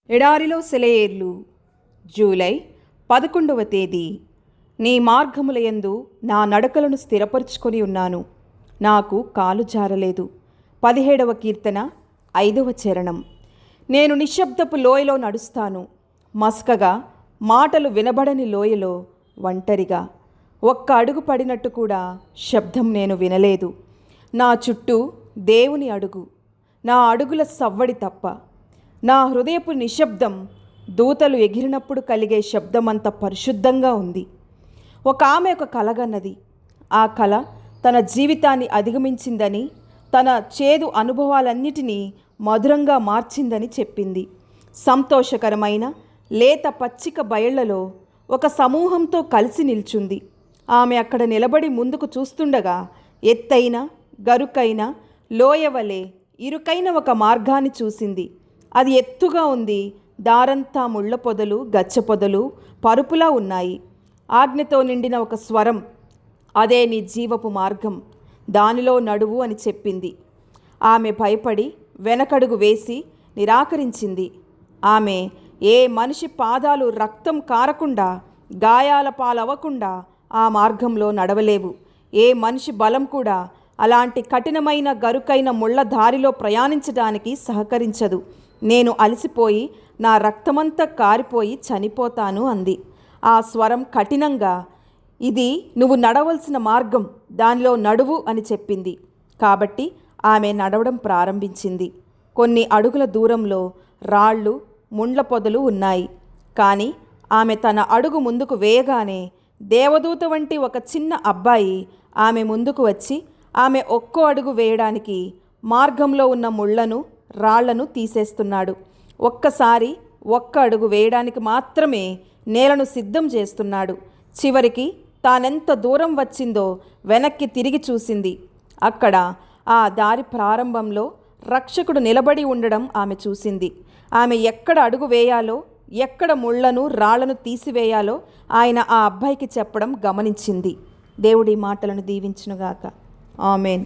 ఎడారిలో సెలయేర్లు. జూలై 11వ తేదీ. నీ మార్గములయందు నా నడకలను స్థిరపరుచుకొని ఉన్నాను, నాకు కాలు జారలేదు. 17వ కీర్తన 5వ చరణం. నేను నిశ్శబ్దపు లోయలో నడుస్తాను, మస్కగా మాటలు వినబడని లోయలో ఒంటరిగా. ఒక్క అడుగు పడినట్టు కూడా శబ్దం నేను వినలేదు. నా చుట్టూ దేవుని అడుగు, నా అడుగుల సవ్వడి తప్ప. నా హృదయపు నిశ్శబ్దం దూతలు ఎగిరినప్పుడు కలిగే శబ్దమంత పరిశుద్ధంగా ఉంది. ఒక ఆమె ఒక కలగన్నది. ఆ కల తన జీవితాన్ని అధిగమించిందని, తన చేదు అనుభవాలన్నిటినీ మధురంగా మార్చిందని చెప్పింది. సంతోషకరమైన లేత పచ్చిక బయళ్లలో ఒక సమూహంతో కలిసి నిల్చుంది. ఆమె అక్కడ నిలబడి ముందుకు చూస్తుండగా ఎత్తైన గరుకైన లోయవలే ఇరుకైన ఒక మార్గాన్ని చూసింది. అది ఎత్తుగా ఉంది. దారంతా ముళ్ళ పొదలు, గచ్చ పొదలు, పరుపులా ఉన్నాయి. ఆజ్ఞతో నిండిన ఒక స్వరం, అదే నీ జీవపు మార్గం, దానిలో నడువు అని చెప్పింది. ఆమె భయపడి వెనకడుగు వేసి నిరాకరించింది. ఆమె ఏ మనిషి పాదాలు రక్తం కారకుండా, గాయాల పాలవ్వకుండా ఆ మార్గంలో నడవలేవు. ఏ మనిషి బలం కూడా అలాంటి కఠినమైన గరుకైన ముళ్ళ దారిలో ప్రయాణించడానికి సహకరించదు. నేను అలసిపోయి నా రక్తమంతా కారిపోయి చనిపోతాను అంది. ఆ స్వరం కఠినంగా, ఇది నువ్వు నడవలసిన మార్గం, దానిలో నడువు అని చెప్పింది. కాబట్టి ఆమె నడవడం ప్రారంభించింది. కొన్ని అడుగుల దూరంలో రాళ్ళు, ముండ్ల పొదలు ఉన్నాయి. కానీ ఆమె తన అడుగు ముందుకు వేయగానే దేవదూత వంటి ఒక చిన్న అబ్బాయి ఆమె ముందుకు వచ్చి ఆమె ఒక్కో అడుగు వేయడానికి మార్గంలో ఉన్న ముళ్లను, రాళ్లను తీసేస్తున్నాడు. ఒక్కసారి ఒక్క అడుగు వేయడానికి మాత్రమే నేలను సిద్ధం చేస్తున్నాడు. చివరికి తానెంత దూరం వచ్చిందో వెనక్కి తిరిగి చూసింది. అక్కడ ఆ దారి ప్రారంభంలో రక్షకుడు నిలబడి ఉండడం ఆమె చూసింది. ఆమె ఎక్కడ అడుగు వేయాలో, ఎక్కడ ముళ్లను, రాళ్లను తీసివేయాలో ఆయన ఆ అబ్బాయికి చెప్పడం గమనించింది. దేవుడి మాటలను దీవించునుగాక. ఆమెన్.